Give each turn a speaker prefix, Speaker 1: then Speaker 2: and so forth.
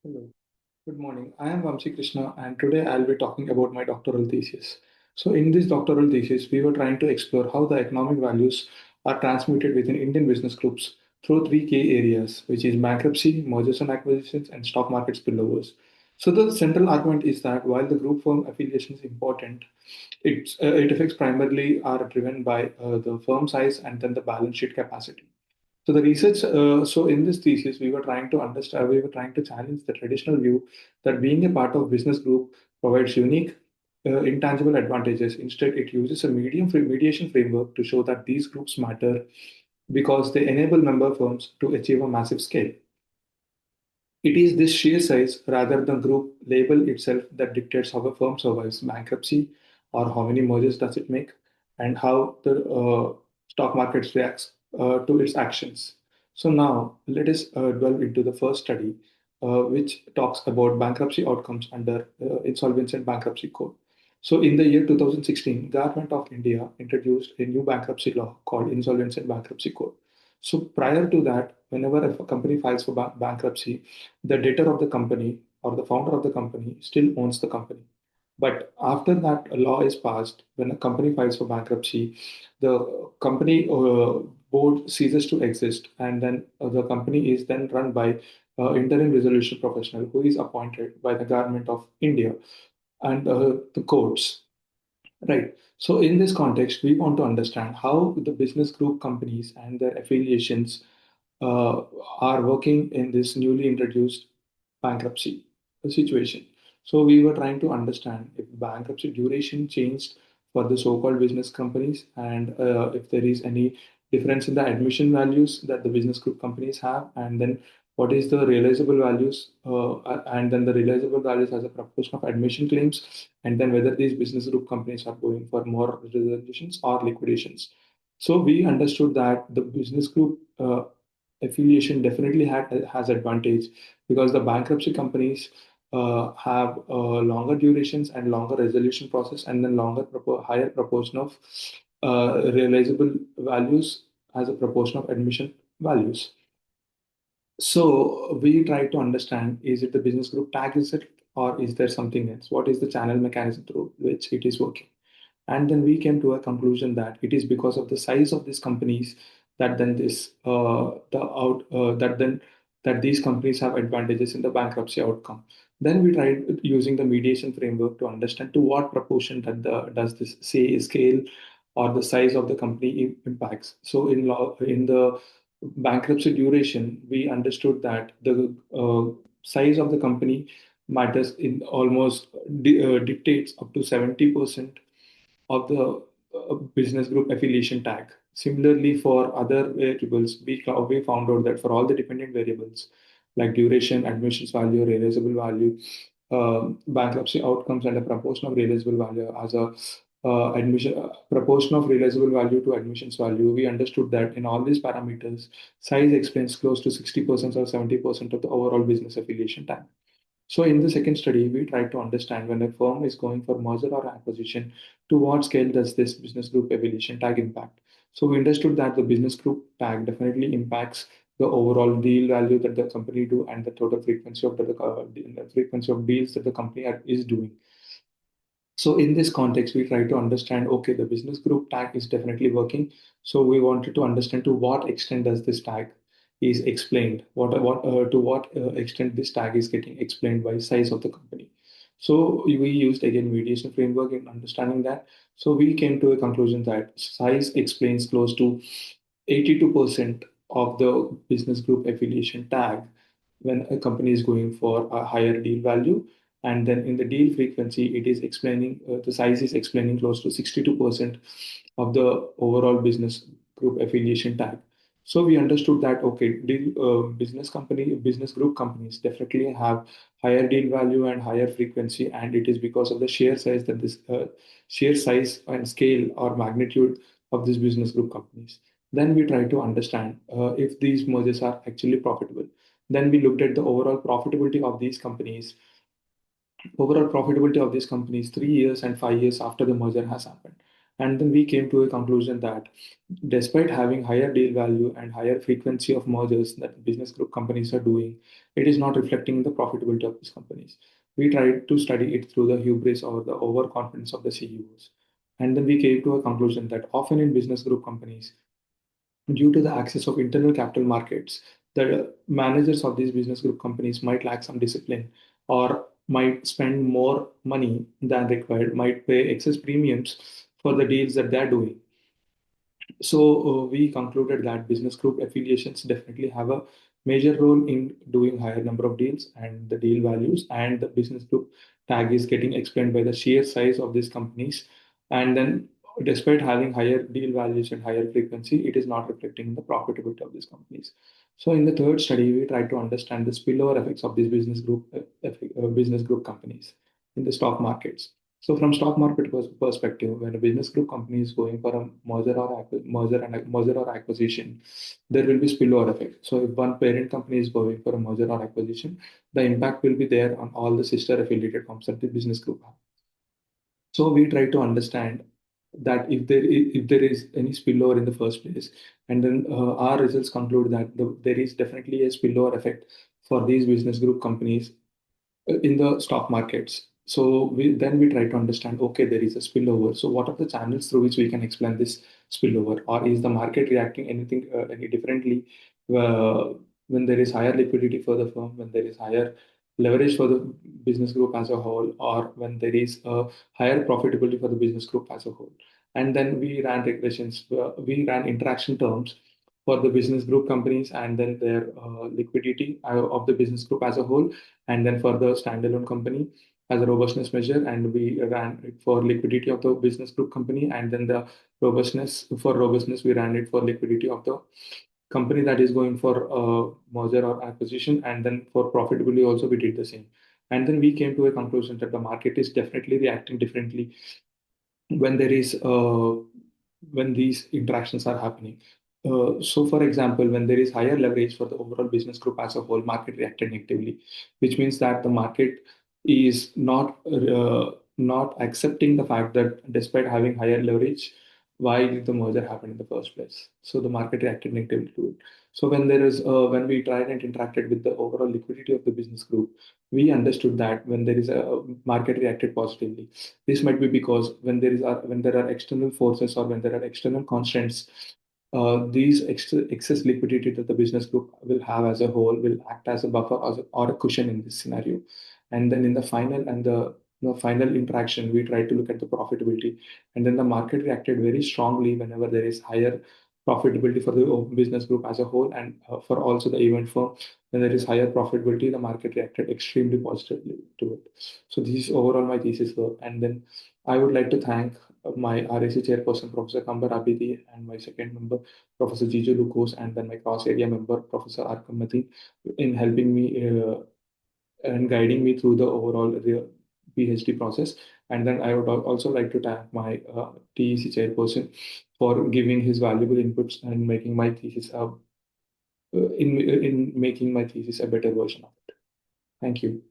Speaker 1: Hello, good morning. I am Vamsi Krishna, and today I'll be talking about my doctoral thesis. So, in this doctoral thesis, we were trying to explore how the economic values are transmitted within Indian business groups through three key areas, which is bankruptcy, mergers and acquisitions, and stock market spillovers. So, the central argument is that while the group firm affiliation is important, it effects primarily are driven by the firm size and then the balance sheet capacity. So in this thesis, we were trying to understand, we were trying to challenge the traditional view that being a part of business group provides unique, intangible advantages. Instead, it uses a mediation framework to show that these groups matter because they enable member firms to achieve a massive scale. It is this sheer size rather than group label itself that dictates how a firm survives bankruptcy or how many mergers does it make and how the stock market reacts to its actions. So now let us delve into the first study, which talks about bankruptcy outcomes under Insolvency and Bankruptcy Code. So in the year 2016, Government of India introduced a new bankruptcy law called Insolvency and Bankruptcy Code. So prior to that, whenever a company files for bankruptcy, the debtor of the company or the founder of the company still owns the company. But after that a law is passed, when a company files for bankruptcy, the company board ceases to exist, and then the company is then run by interim resolution professional who is appointed by the government of India and the courts. Right. So, in this context, we want to understand how the business group companies and their affiliations uh, are working in this newly introduced bankruptcy situation. So, we were trying to understand if bankruptcy duration changed for the so called business companies and if there is any difference in the admission values that the business group companies have, and then what is the realizable values, and then the realizable values as a proportion of admission claims, and then whether these business group companies are going for more resolutions or liquidations. So we understood that the business group affiliation definitely has advantage because the bankruptcy companies have longer durations and longer resolution process, and then higher proportion of realizable values as a proportion of admission values. So we try to understand, is it the business group tag, is it, or is there something else? What is the channel mechanism through which it is working? And then we came to a conclusion that it is because of the size of these companies that then this the out that then that these companies have advantages in the bankruptcy outcome. Then we tried using the mediation framework to understand to what proportion that does this say scale or the size of the company impacts. So in the bankruptcy duration, we understood that the size of the company matters in almost dictates up to 70% of the business group affiliation tag. Similarly, for other variables, we found out that for all the dependent variables like duration, admissions value, realizable value, bankruptcy outcomes, and a proportion of realizable value as a admission proportion of realizable value to admissions value, we understood that in all these parameters, size explains close to 60% or 70% of the overall business affiliation tag. So in the second study, we tried to understand when a firm is going for merger or acquisition, to what scale does this business group affiliation tag impact? So we understood that the business group tag definitely impacts the overall deal value that the company do and the total frequency of the frequency of deals that the company is doing. So in this context, we try to understand, okay, the business group tag is definitely working. So we wanted to understand to what extent does this tag is explained, to what extent this tag is getting explained by size of the company. So we used again mediation framework in understanding that. So we came to a conclusion that size explains close to 82% of the business group affiliation tag when a company is going for a higher deal value, and then in the deal frequency it is explaining the size is explaining close to 62% of the overall business group affiliation tag. So we understood that okay, business group companies definitely have higher deal value and higher frequency, and it is because of the sheer size and scale or magnitude of these business group companies. Then we try to understand if these mergers are actually profitable. Then we looked at the overall profitability of these companies 3 years and 5 years after the merger has happened. And then we came to a conclusion that despite having higher deal value and higher frequency of mergers that business group companies are doing, it is not reflecting in the profitability of these companies. We tried to study it through the hubris or the overconfidence of the CEOs. And then we came to a conclusion that often in business group companies, due to the access of internal capital markets, the managers of these business group companies might lack some discipline or might spend more money than required, might pay excess premiums for the deals that they're doing. So we concluded that business group affiliations definitely have a major role in doing higher number of deals and the deal values, and the business group tag is getting explained by the sheer size of these companies. And then despite having higher deal values and higher frequency, it is not reflecting in the profitability of these companies. So in the third study, we tried to understand the spillover effects of these business group companies in the stock markets. So from stock market perspective, when a business group company is going for a merger or acquisition, there will be spillover effect. So if one parent company is going for a merger or acquisition, the impact will be there on all the sister affiliated firms that the business group have. So we try to understand that if there is any spillover in the first place, and then our results conclude that there is definitely a spillover effect for these business group companies in the stock markets. So we try to understand, okay, there is a spillover. So what are the channels through which we can explain this spillover, or is the market reacting any differently when there is higher liquidity for the firm, when there is higher leverage for the business group as a whole, or when there is a higher profitability for the business group as a whole. And then we ran regressions, we ran interaction terms for the business group companies, and then their liquidity of the business group as a whole, and then for the standalone company as a robustness measure, and we ran it for liquidity of the business group company, and then the robustness we ran it for liquidity of the company that is going for merger or acquisition, and then for profitability also we did the same. And then we came to a conclusion that the market is definitely reacting differently when there is when these interactions are happening. So, for example, when there is higher leverage for the overall business group as a whole, market reacted negatively, which means that the market is not accepting the fact that despite having higher leverage, why did the merger happen in the first place? So the market reacted negatively to it. So when we tried and interacted with the overall liquidity of the business group, we understood that when there is a market reacted positively, this might be because when there are external forces or when there are external constraints, these excess liquidity that the business group will have as a whole will act as a buffer or a cushion in this scenario. And then in the final interaction, we try to look at the profitability, and then the market reacted very strongly whenever there is higher profitability for the business group as a whole, and for also the event firm. When there is higher profitability, the market reacted extremely positively to it. So this is overall my thesis work. And then I would like to thank my RAC chairperson, Professor Kambar Abidi, and my second member, Professor Jiju Lucas, and then my cross area member, Professor Arkam Mati, in helping me and guiding me through the overall PhD process. And then I would also like to thank my TEC chairperson for giving his valuable inputs and making my thesis in making my thesis a better version of it. Thank you.